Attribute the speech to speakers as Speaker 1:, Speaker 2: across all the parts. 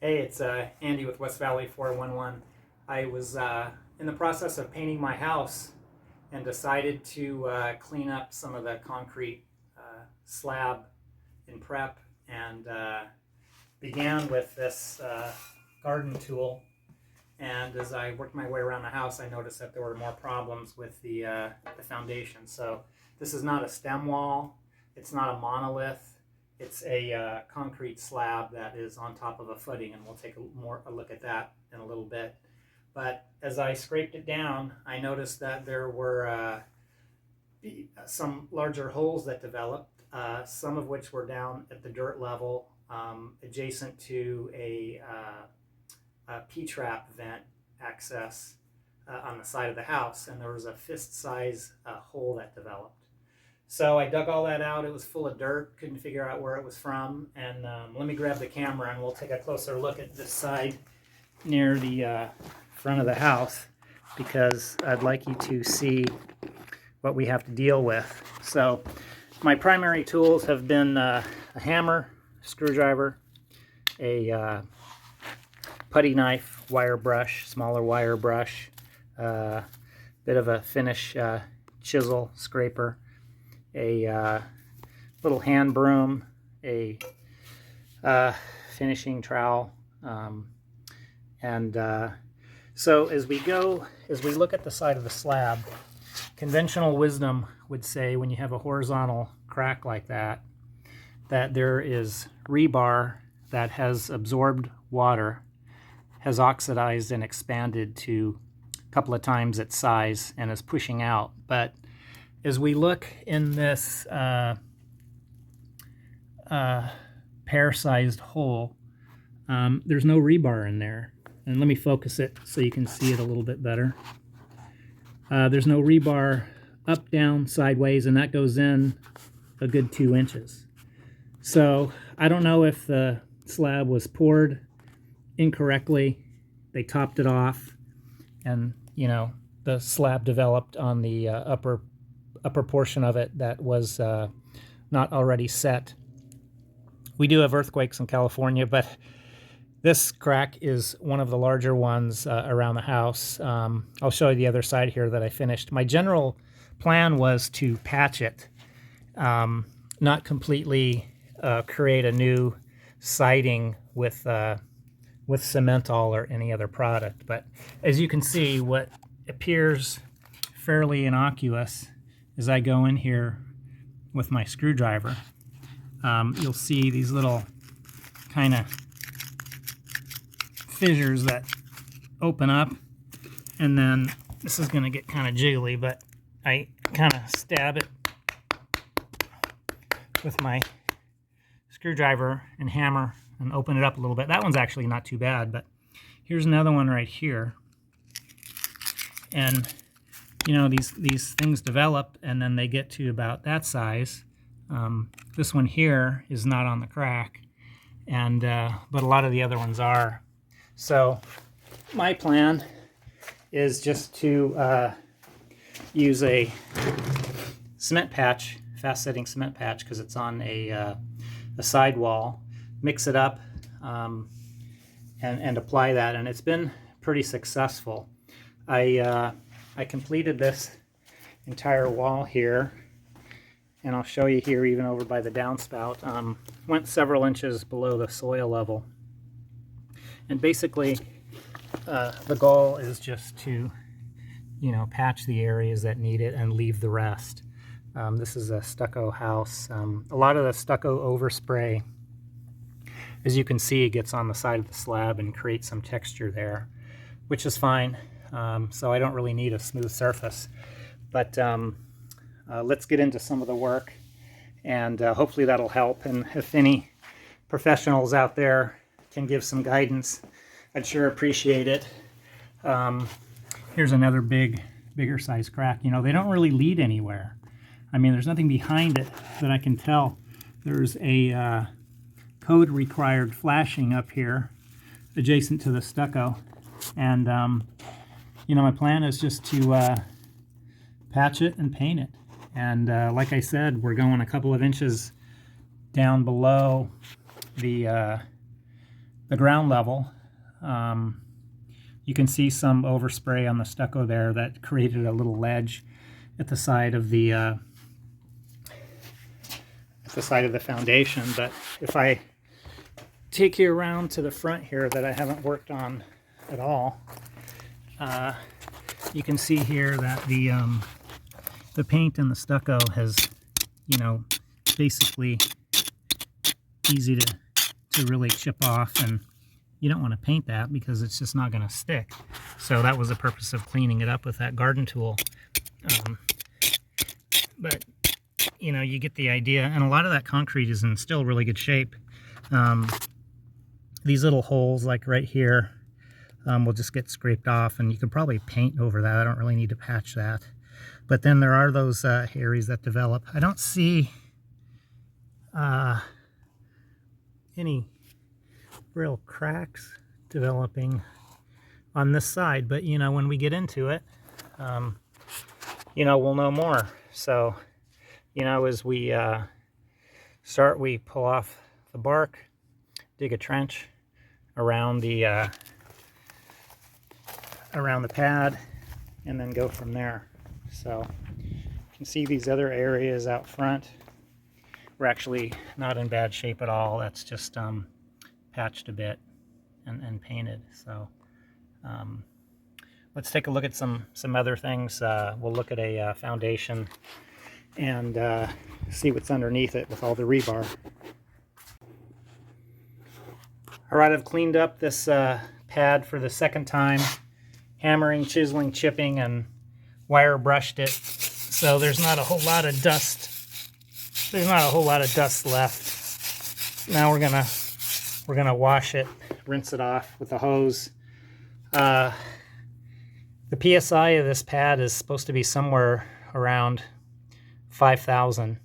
Speaker 1: Hey, it's Andy with West Valley 411. I was in the process of painting my house and decided to clean up some of the concrete slab in prep and began with this garden tool. And as I worked my way around the house, I noticed that there were more problems with the foundation. So this is not a stem wall. It's not a monolith. It's a concrete slab that is on top of a footing, and we'll take a look at that in a little bit. But as I scraped it down, I noticed that there were some larger holes that developed, some of which were down at the dirt level, adjacent to a P-trap vent access on the side of the house, and there was a fist-size hole that developed. So I dug all that out. It was full of dirt, couldn't figure out where it was from, and let me grab the camera and we'll take a closer look at this side near the front of the house, because I'd like you to see what we have to deal with. So my primary tools have been a hammer, screwdriver, a putty knife, wire brush, smaller wire brush, bit of a finish chisel, scraper, a little hand broom, a finishing trowel, so as we look at the side of the slab, conventional wisdom would say when you have a horizontal crack like that, that there is rebar that has absorbed water, has oxidized and expanded to a couple of times its size and is pushing out. But as we look in this pear-sized hole, there's no rebar in there. And let me focus it so you can see it a little bit better. There's no rebar up, down, sideways, and that goes in a good 2 inches. So I don't know if the slab was poured incorrectly. They topped it off, and the slab developed on the upper portion of it that was not already set. We do have earthquakes in California, but this crack is one of the larger ones around the house. I'll show you the other side here that I finished. My general plan was to patch it, not completely create a new siding with Cementol or any other product. But as you can see, what appears fairly innocuous as I go in here with my screwdriver, you'll see these little kind of fissures that open up, and then this is going to get kind of jiggly, but I kind of stab it with my screwdriver and hammer and open it up a little bit. That one's actually not too bad, but here's another one right here. And these things develop, and then they get to about that size. This one here is not on the crack, and but a lot of the other ones are. So my plan is just to use a cement patch, fast-setting cement patch, because it's on a sidewall, mix it up, and apply that, and it's been pretty successful. I completed this entire wall here, and I'll show you here even over by the downspout. Went several inches below the soil level, and basically the goal is just to patch the areas that need it and leave the rest. This is a stucco house. A lot of the stucco overspray, as you can see, it gets on the side of the slab and creates some texture there, which is fine. So I don't really need a smooth surface. But let's get into some of the work, and hopefully that'll help. And if any professionals out there can give some guidance, I'd sure appreciate it. Here's another bigger size crack. They don't really lead anywhere. I mean, there's nothing behind it that I can tell. There's a code required flashing up here adjacent to the stucco, and my plan is just to patch it and paint it. And like I said, we're going a couple of inches down below the the ground level. You can see some overspray on the stucco there that created a little ledge at the side of the foundation. But if I take you around to the front here that I haven't worked on at all, you can see here that the paint and the stucco has, you know, basically easy to really chip off, and you don't want to paint that because it's just not going to stick. So that was the purpose of cleaning it up with that garden tool. But you know, you get the idea, and a lot of that concrete is in still really good shape. These little holes like right here will just get scraped off, and you can probably paint over that. I don't really need to patch that. But then there are those areas that develop. I don't see any real cracks developing on this side, but you know, when we get into it, you know, we'll know more. So, you know, as we start, we pull off the bark, dig a trench around the pad, and then go from there. So you can see these other areas out front. We're actually not in bad shape at all. That's just patched a bit and painted. So let's take a look at some other things. We'll look at a foundation and see what's underneath it with all the rebar. All right, I've cleaned up this pad for the second time, hammering, chiseling, chipping, and wire brushed it. So there's not a whole lot of dust. There's not a whole lot of dust left. Now we're gonna wash it, rinse it off with a hose. The PSI of this pad is supposed to be somewhere around 5,000,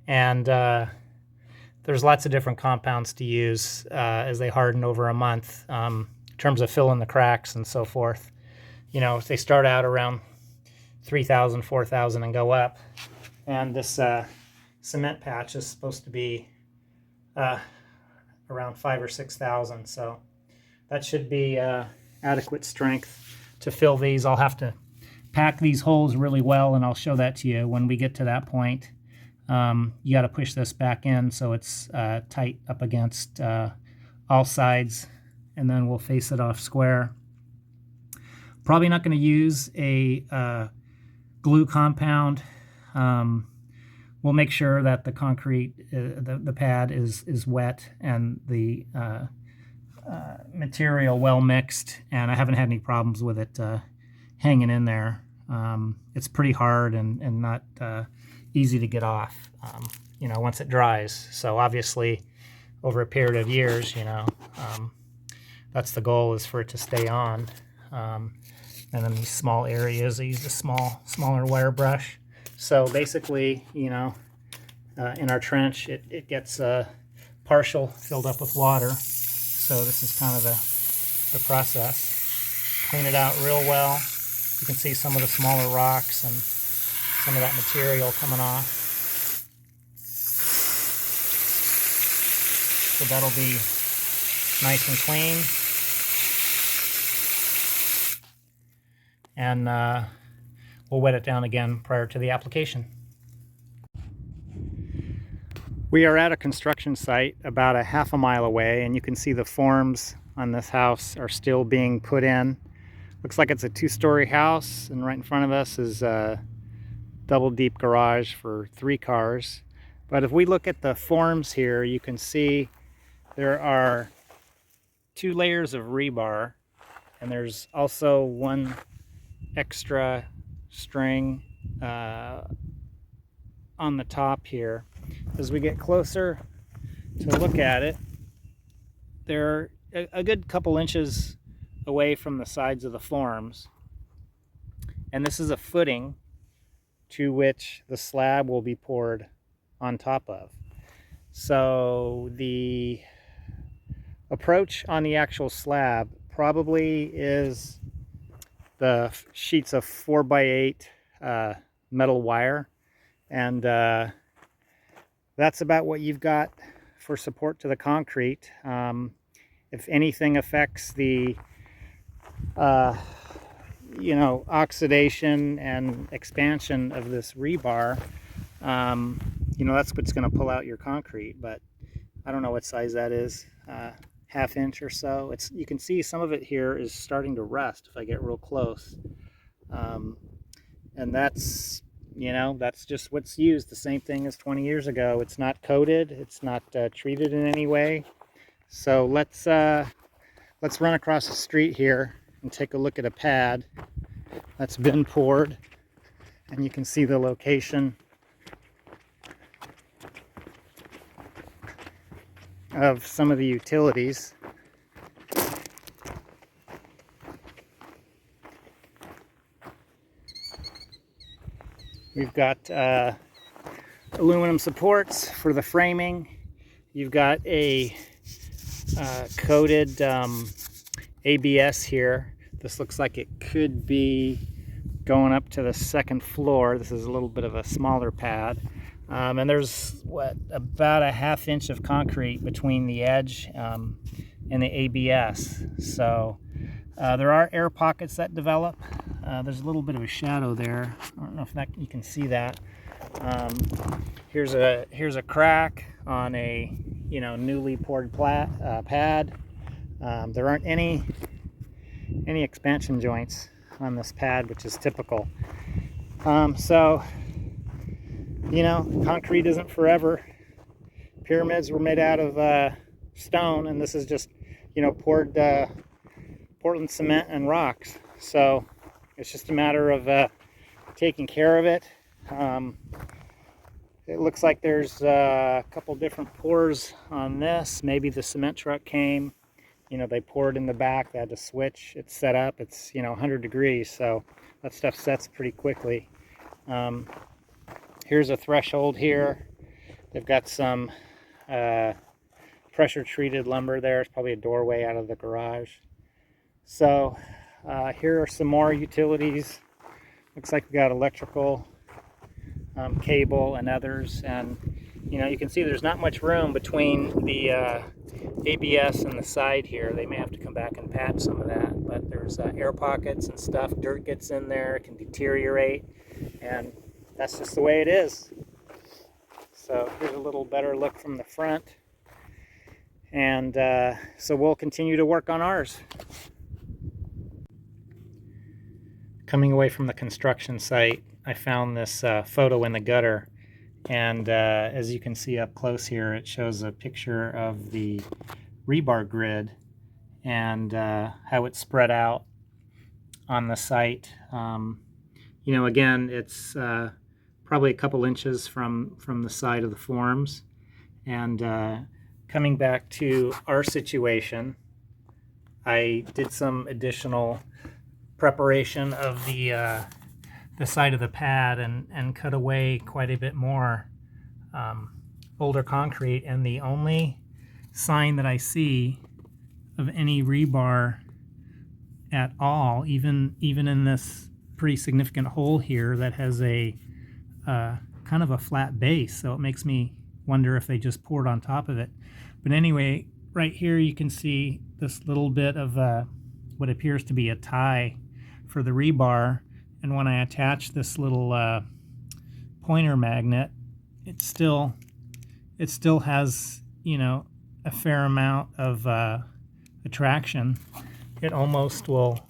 Speaker 1: and there's lots of different compounds to use as they harden over a month, in terms of filling the cracks and so forth. You know, if they start out around 3,000, 4,000 and go up, and this cement patch is supposed to be around 5,000 or 6,000, so that should be adequate strength to fill these. I'll have to pack these holes really well, and I'll show that to you when we get to that point. You got to push this back in so it's tight up against all sides, and then we'll face it off square. Probably not going to use a glue compound. We'll make sure that the concrete, the pad is wet and the material well mixed, and I haven't had any problems with it hanging in there. It's pretty hard and not easy to get off, you know, once it dries. So obviously over a period of years, you know, that's the goal, is for it to stay on. And then these small areas, I used a smaller wire brush. So basically, you know, in our trench, it gets partial filled up with water. So this is kind of the process. Clean it out real well. You can see some of the smaller rocks and some of that material coming off. So that'll be nice and clean. And we'll wet it down again prior to the application. We are at a construction site about a half a mile away, and you can see the forms on this house are still being put in. Looks like it's a two-story house, and right in front of us is a double deep garage for 3 cars. But if we look at the forms here, you can see there are 2 layers of rebar, and there's also 1 extra string on the top here. As we get closer to look at it, they're a good couple inches away from the sides of the forms, and this is a footing to which the slab will be poured on top of. So the approach on the actual slab probably is the sheets of 4x8 metal wire, and that's about what you've got for support to the concrete. if anything affects the you know, oxidation and expansion of this rebar, you know, that's what's going to pull out your concrete. But I don't know what size that is, ½ inch or so. It's, you can see some of it here is starting to rust if I get real close. And that's, you know, that's just what's used, the same thing as 20 years ago. It's not coated, it's not treated in any way. So let's run across the street here and take a look at a pad that's been poured, and you can see the location of some of the utilities. We've got aluminum supports for the framing. You've got a coated ABS here. This looks like it could be going up to the second floor. This is a little bit of a smaller pad. And there's, what, about a ½ inch of concrete between the edge and the ABS. So there are air pockets that develop. There's a little bit of a shadow there. I don't know if that, you can see that. Here's a crack on a, you know, newly poured pad. There aren't any expansion joints on this pad, which is typical. So, you know, concrete isn't forever. Pyramids were made out of stone, and this is just, you know, poured Portland cement and rocks. So it's just a matter of taking care of it. It looks like there's a couple different pours on this. Maybe the cement truck came, you know, they poured in the back, they had to switch. It's set up, it's, you know, 100 degrees, so that stuff sets pretty quickly. Here's a threshold here. They've got some pressure treated lumber there. It's probably a doorway out of the garage. So here are some more utilities. Looks like we got electrical, cable, and others. And you know, you can see there's not much room between the ABS and the side here. They may have to come back and patch some of that, but there's air pockets and stuff. Dirt gets in there, it can deteriorate, and that's just the way it is. So here's a little better look from the front, and so we'll continue to work on ours. Coming away from the construction site, I found this photo in the gutter, and as you can see up close here, it shows a picture of the rebar grid and how it's spread out on the site. You know, again, it's probably a couple inches from the side of the forms. And coming back to our situation, I did some additional preparation of the side of the pad and cut away quite a bit more older concrete. And the only sign that I see of any rebar at all, even in this pretty significant hole here that has a kind of a flat base, so it makes me wonder if they just poured on top of it. But anyway, right here you can see this little bit of what appears to be a tie for the rebar, and when I attach this little pointer magnet, it still has, you know, a fair amount of attraction. It almost will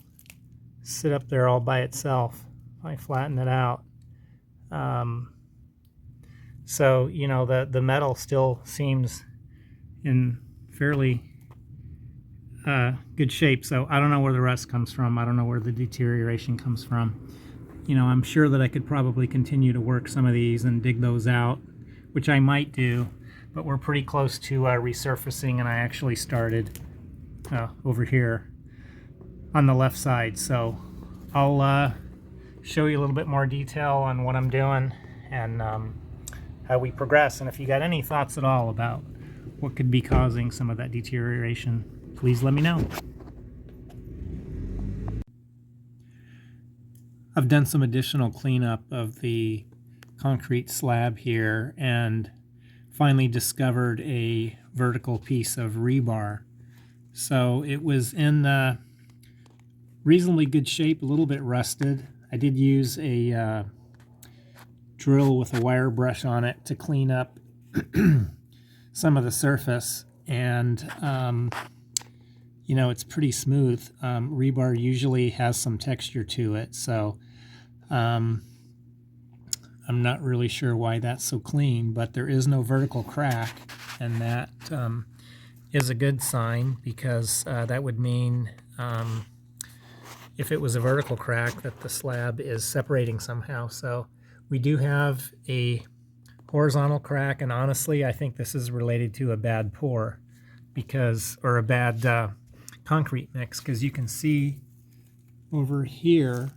Speaker 1: sit up there all by itself if I flatten it out. So, you know, the metal still seems in fairly good shape. So I don't know where the rust comes from. I don't know where the deterioration comes from. You know, I'm sure that I could probably continue to work some of these and dig those out, which I might do, but we're pretty close to resurfacing, and I actually started over here on the left side. So I'll show you a little bit more detail on what I'm doing and how we progress. And if you got any thoughts at all about what could be causing some of that deterioration, please let me know. I've done some additional cleanup of the concrete slab here and finally discovered a vertical piece of rebar. So it was in reasonably good shape, a little bit rusted. I did use a drill with a wire brush on it to clean up some of the surface, and you know, it's pretty smooth. Rebar usually has some texture to it, so I'm not really sure why that's so clean, but there is no vertical crack, and that is a good sign, because that would mean if it was a vertical crack that the slab is separating somehow. So we do have a horizontal crack, and honestly I think this is related to a bad pour, because, or a bad concrete mix, because you can see over here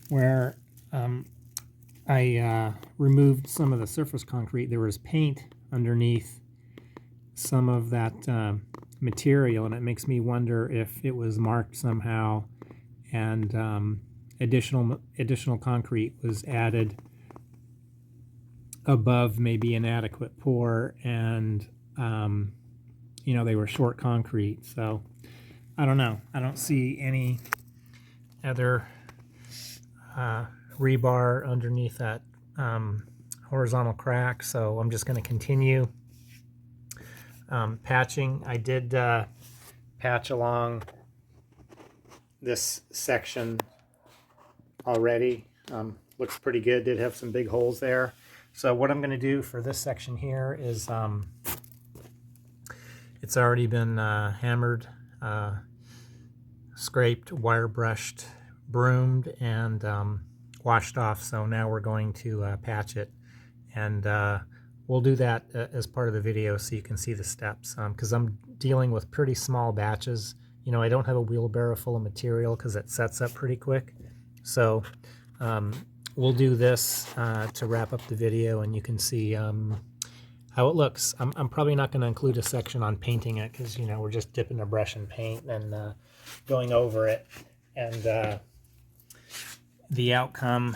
Speaker 1: where I removed some of the surface concrete, there was paint underneath some of that material, and it makes me wonder if it was marked somehow and additional concrete was added above maybe inadequate pour, and you know, they were short concrete. So I don't know. I don't see any other rebar underneath that horizontal crack, so I'm just going to continue patching. I did patch along this section already. Looks pretty good. Did have some big holes there. So what I'm going to do for this section here is it's already been hammered, scraped, wire brushed, broomed, and washed off. So now we're going to patch it, and we'll do that as part of the video so you can see the steps, because I'm dealing with pretty small batches. You know, I don't have a wheelbarrow full of material because it sets up pretty quick. So we'll do this to wrap up the video, and you can see how it looks. I'm probably not going to include a section on painting it, because, you know, we're just dipping a brush in paint and going over it, and the outcome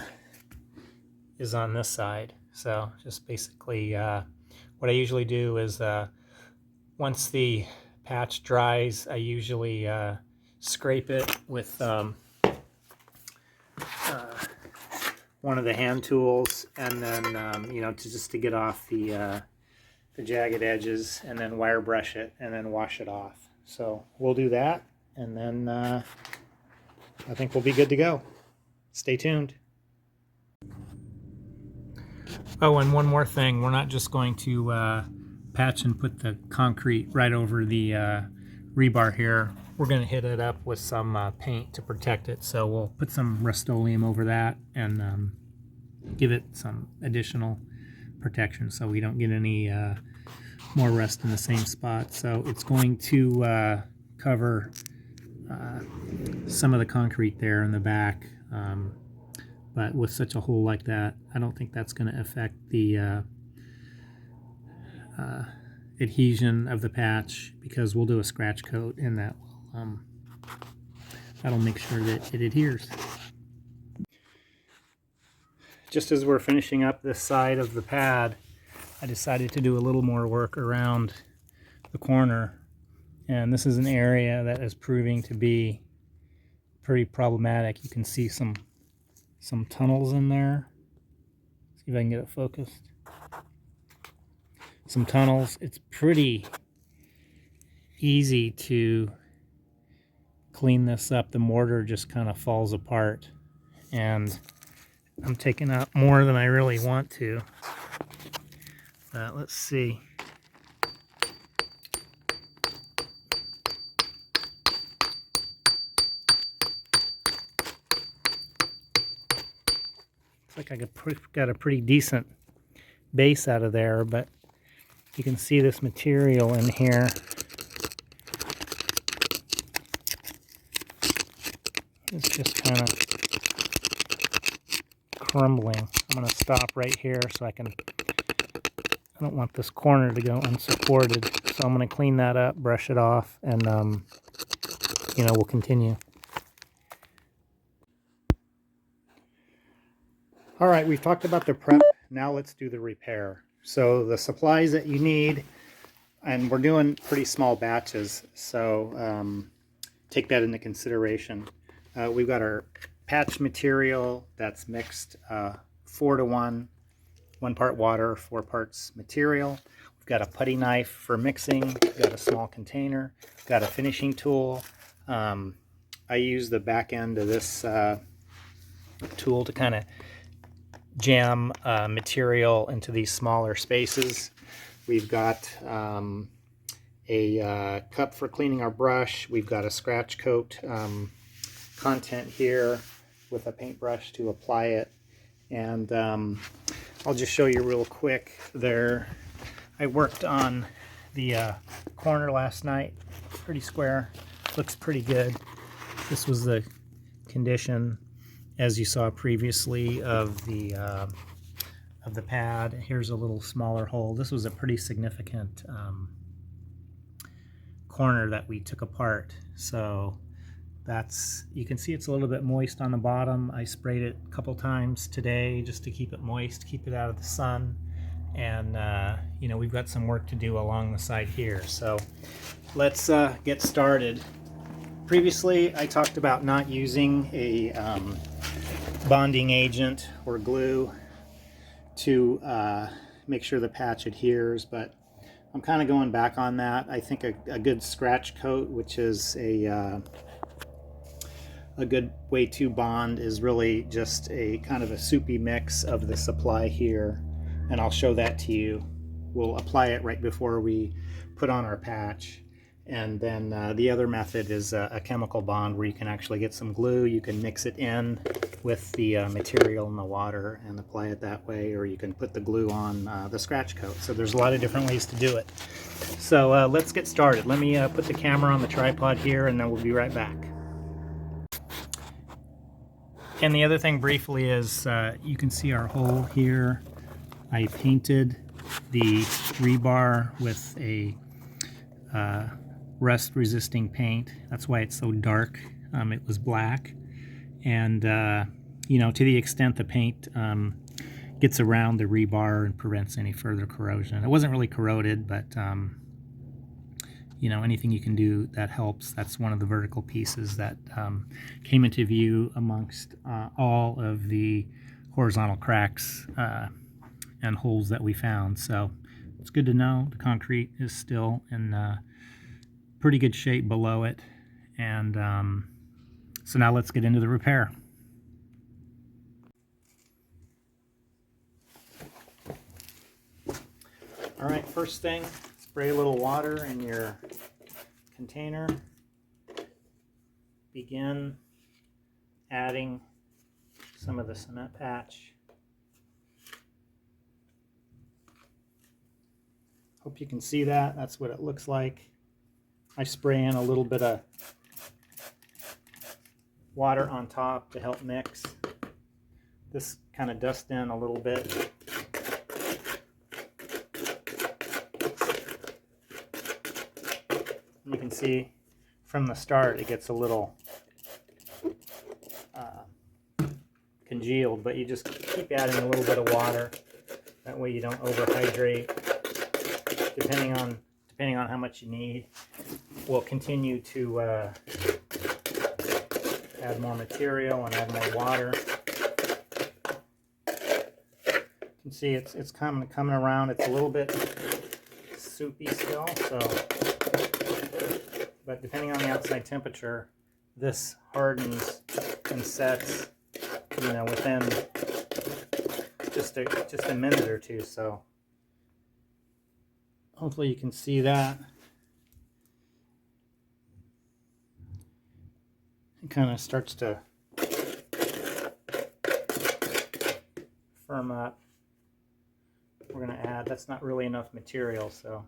Speaker 1: is on this side. So just basically what I usually do is once the patch dries, I usually scrape it with one of the hand tools, and then you know, just to get off the jagged edges, and then wire brush it and then wash it off. So we'll do that, and then I think we'll be good to go. Stay tuned. Oh, and one more thing. We're not just going to patch and put the concrete right over the rebar here. We're going to hit it up with some paint to protect it. So we'll put some Rust-Oleum over that and give it some additional protection so we don't get any more rust in the same spot. So it's going to cover some of the concrete there in the back. But with such a hole like that, I don't think that's going to affect the adhesion of the patch, because we'll do a scratch coat, and that will that'll make sure that it adheres. Just as we're finishing up this side of the pad, I decided to do a little more work around the corner, and this is an area that is proving to be pretty problematic. You can see some tunnels in there. See if I can get it focused. Some tunnels. It's pretty easy to clean this up. The mortar just kind of falls apart, and I'm taking out more than I really want to. But let's see. Looks like I got a pretty decent base out of there, but you can see this material in here. It's just kind of crumbling. I'm going to stop right here so I don't want this corner to go unsupported. So I'm going to clean that up, brush it off, and you know, we'll continue. All right, we've talked about the prep. Now let's do the repair. So the supplies that you need and we're doing pretty small batches, so take that into consideration. We've got our patch material that's mixed 4 to 1, 1 part water, 4 parts material. We've got a putty knife for mixing. We've got a small container. We've got a finishing tool. I use the back end of this tool to kind of jam material into these smaller spaces. We've got a cup for cleaning our brush. We've got a scratch coat content here with a paintbrush to apply it. And I'll just show you real quick there. I worked on the corner last night. Pretty square. Looks pretty good. This was the condition, as you saw previously, of the pad. Here's a little smaller hole. This was a pretty significant corner that we took apart. So that's, you can see it's a little bit moist on the bottom. I sprayed it a couple times today just to keep it moist, keep it out of the sun. And you know, we've got some work to do along the side here. So let's get started. Previously, I talked about not using a bonding agent or glue to make sure the patch adheres, but I'm kind of going back on that. I think a good scratch coat, which is a good way to bond, is really just a kind of a soupy mix of the supply here, and I'll show that to you. We'll apply it right before we put on our patch. And then the other method is a chemical bond, where you can actually get some glue. You can mix it in with the material in the water and apply it that way, or you can put the glue on the scratch coat. So there's a lot of different ways to do it. So let's get started. Let me put the camera on the tripod here, and then we'll be right back. And the other thing briefly is you can see our hole here. I painted the rebar with a rust resisting paint. That's why it's so dark. It was black, and you know, to the extent the paint gets around the rebar and prevents any further corrosion. It wasn't really corroded, but you know, anything you can do that helps. That's one of the vertical pieces that came into view amongst all of the horizontal cracks and holes that we found. So it's good to know the concrete is still in pretty good shape below it. And so now let's get into the repair. All right, first thing, spray a little water in your container. Begin adding some of the cement patch. Hope you can see that. That's what it looks like. I spray in a little bit of water on top to help mix. This kind of dust in a little bit. You can see from the start it gets a little congealed, but you just keep adding a little bit of water. That way you don't overhydrate. Depending on how much you need, we'll continue to add more material and add more water. You can see it's coming around. It's a little bit soupy still, so, but depending on the outside temperature, this hardens and sets, you know, within just a minute or two. So hopefully you can see that. It kind of starts to firm up. We're going to add, that's not really enough material, so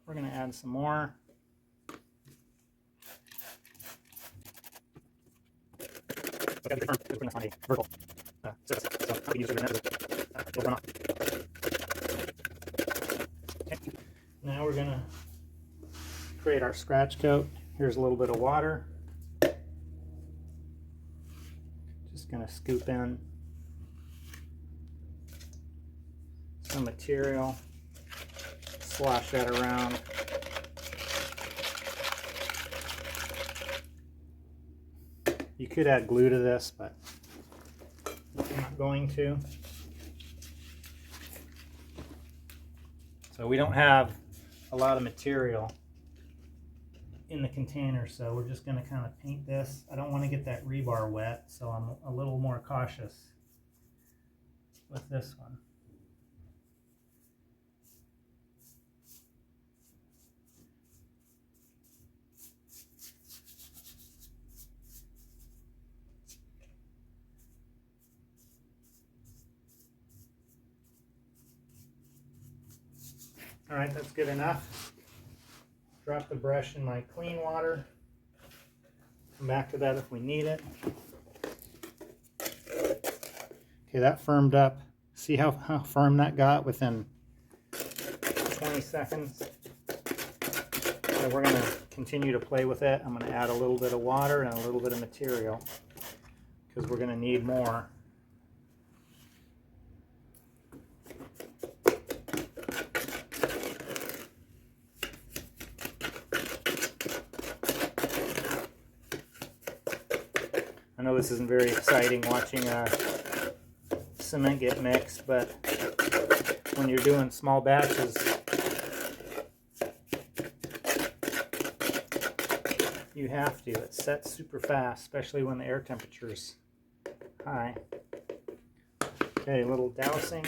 Speaker 1: we're going to add some more. Now we're going to create our scratch coat. Here's a little bit of water. Just going to scoop in some material, slosh that around. You could add glue to this, but I'm not going to. So we don't have a lot of material in the container, so we're just going to kind of paint this. I don't want to get that rebar wet, so I'm a little more cautious with this one. All right, that's good enough. Drop the brush in my clean water. Come back to that if we need it. Okay, that firmed up. See how firm that got within 20 seconds? So we're going to continue to play with it. I'm going to add a little bit of water and a little bit of material because we're going to need more. I know this isn't very exciting watching cement get mixed, but when you're doing small batches, you have to. It sets super fast, especially when the air temperature's high. Okay, a little dousing.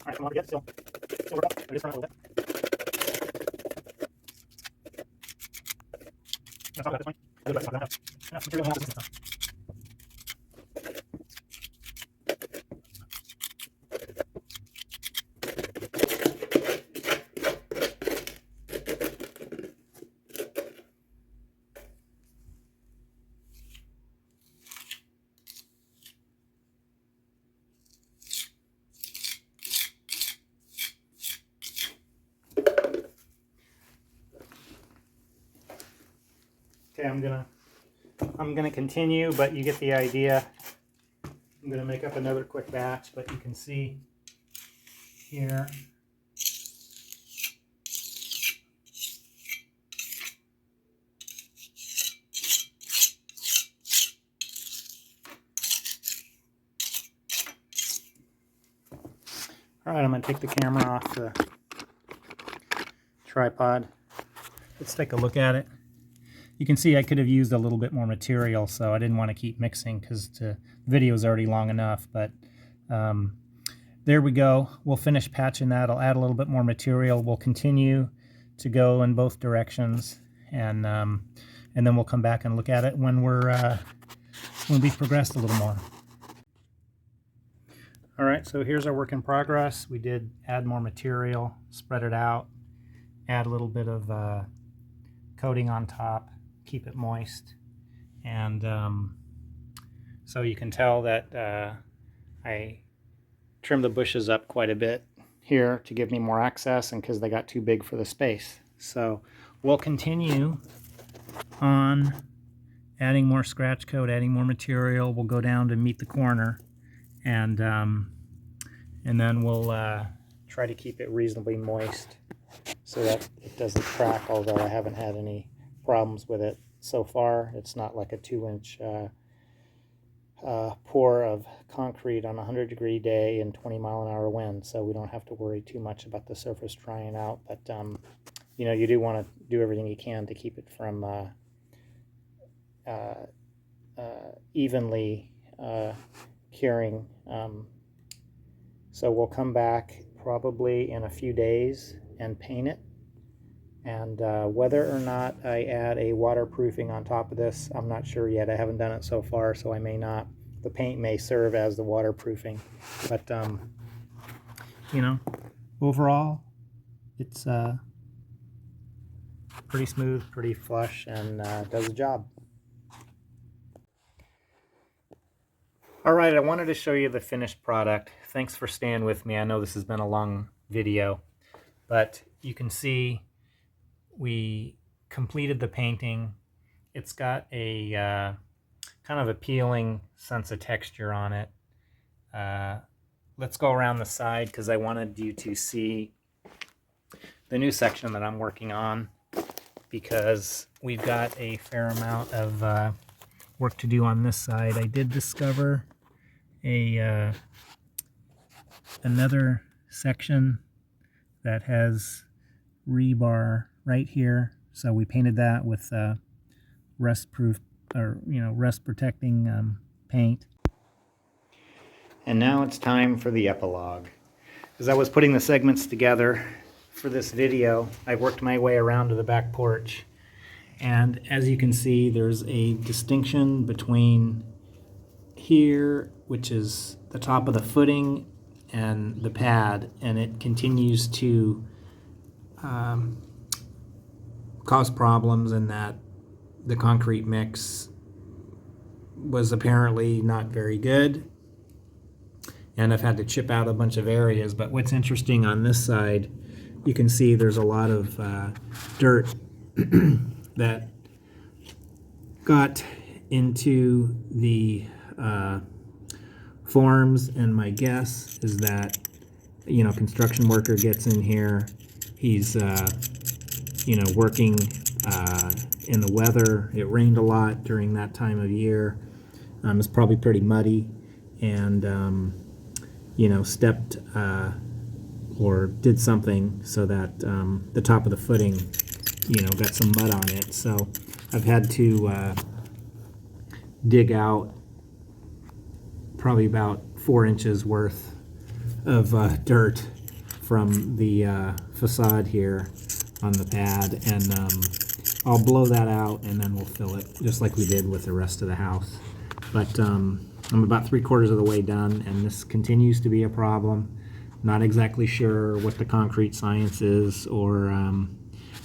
Speaker 1: Alright, come on, get still. Still work up. I just run a little bit. That's not bad, this way. Enough material in this. Okay, I'm gonna continue, but you get the idea. I'm gonna make up another quick batch, but you can see here. All right, I'm gonna take the camera off the tripod. Let's take a look at it. You can see I could have used a little bit more material, so I didn't want to keep mixing because the video is already long enough. But there we go. We'll finish patching that. I'll add a little bit more material. We'll continue to go in both directions, and then we'll come back and look at it when we've progressed a little more. All right, so here's our work in progress. We did add more material, spread it out, add a little bit of coating on top, keep it moist, and so you can tell that I trimmed the bushes up quite a bit here to give me more access, and because they got too big for the space. So we'll continue on adding more scratch coat, adding more material. We'll go down to meet the corner, and then we'll try to keep it reasonably moist so that it doesn't crack, although I haven't had any problems with it so far. It's not like a 2-inch pour of concrete on a 100-degree day and 20-mile-an-hour wind, so we don't have to worry too much about the surface drying out. But you know, you do want to do everything you can to keep it from evenly curing. So we'll come back probably in a few days and paint it. And whether or not I add a waterproofing on top of this, I'm not sure yet. I haven't done it so far, so I may not. The paint may serve as the waterproofing. But, you know, overall, it's pretty smooth, pretty flush, and does the job. All right, I wanted to show you the finished product. Thanks for staying with me. I know this has been a long video, but you can see we completed the painting. It's got a kind of appealing sense of texture on it. Let's go around the side because I wanted you to see the new section that I'm working on, because we've got a fair amount of work to do on this side. I did discover another section that has rebar right here, so we painted that with rust-proof, or rust-protecting paint. And now it's time for the epilogue. As I was putting the segments together for this video, I worked my way around to the back porch, and as you can see, there's a distinction between here, which is the top of the footing, and the pad, and it continues to cause problems in that the concrete mix was apparently not very good, and I've had to chip out a bunch of areas. But what's interesting on this side, you can see there's a lot of dirt that got into the forms, and my guess is that construction worker gets in here, he's working in the weather. It rained a lot during that time of year. It's probably pretty muddy, and stepped or did something so that the top of the footing got some mud on it. So I've had to dig out probably about 4 inches worth of dirt from the facade here on the pad, and I'll blow that out and then we'll fill it just like we did with the rest of the house. But I'm about 3/4 of the way done, and this continues to be a problem. Not exactly sure what the concrete science is, or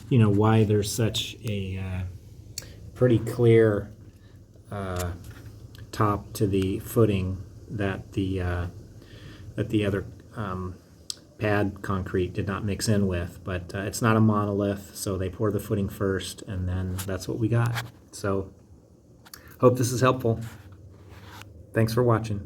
Speaker 1: why there's such a pretty clear top to the footing that the other pad concrete did not mix in with. But it's not a monolith, so they pour the footing first, and then that's what we got. So hope this is helpful. Thanks for watching.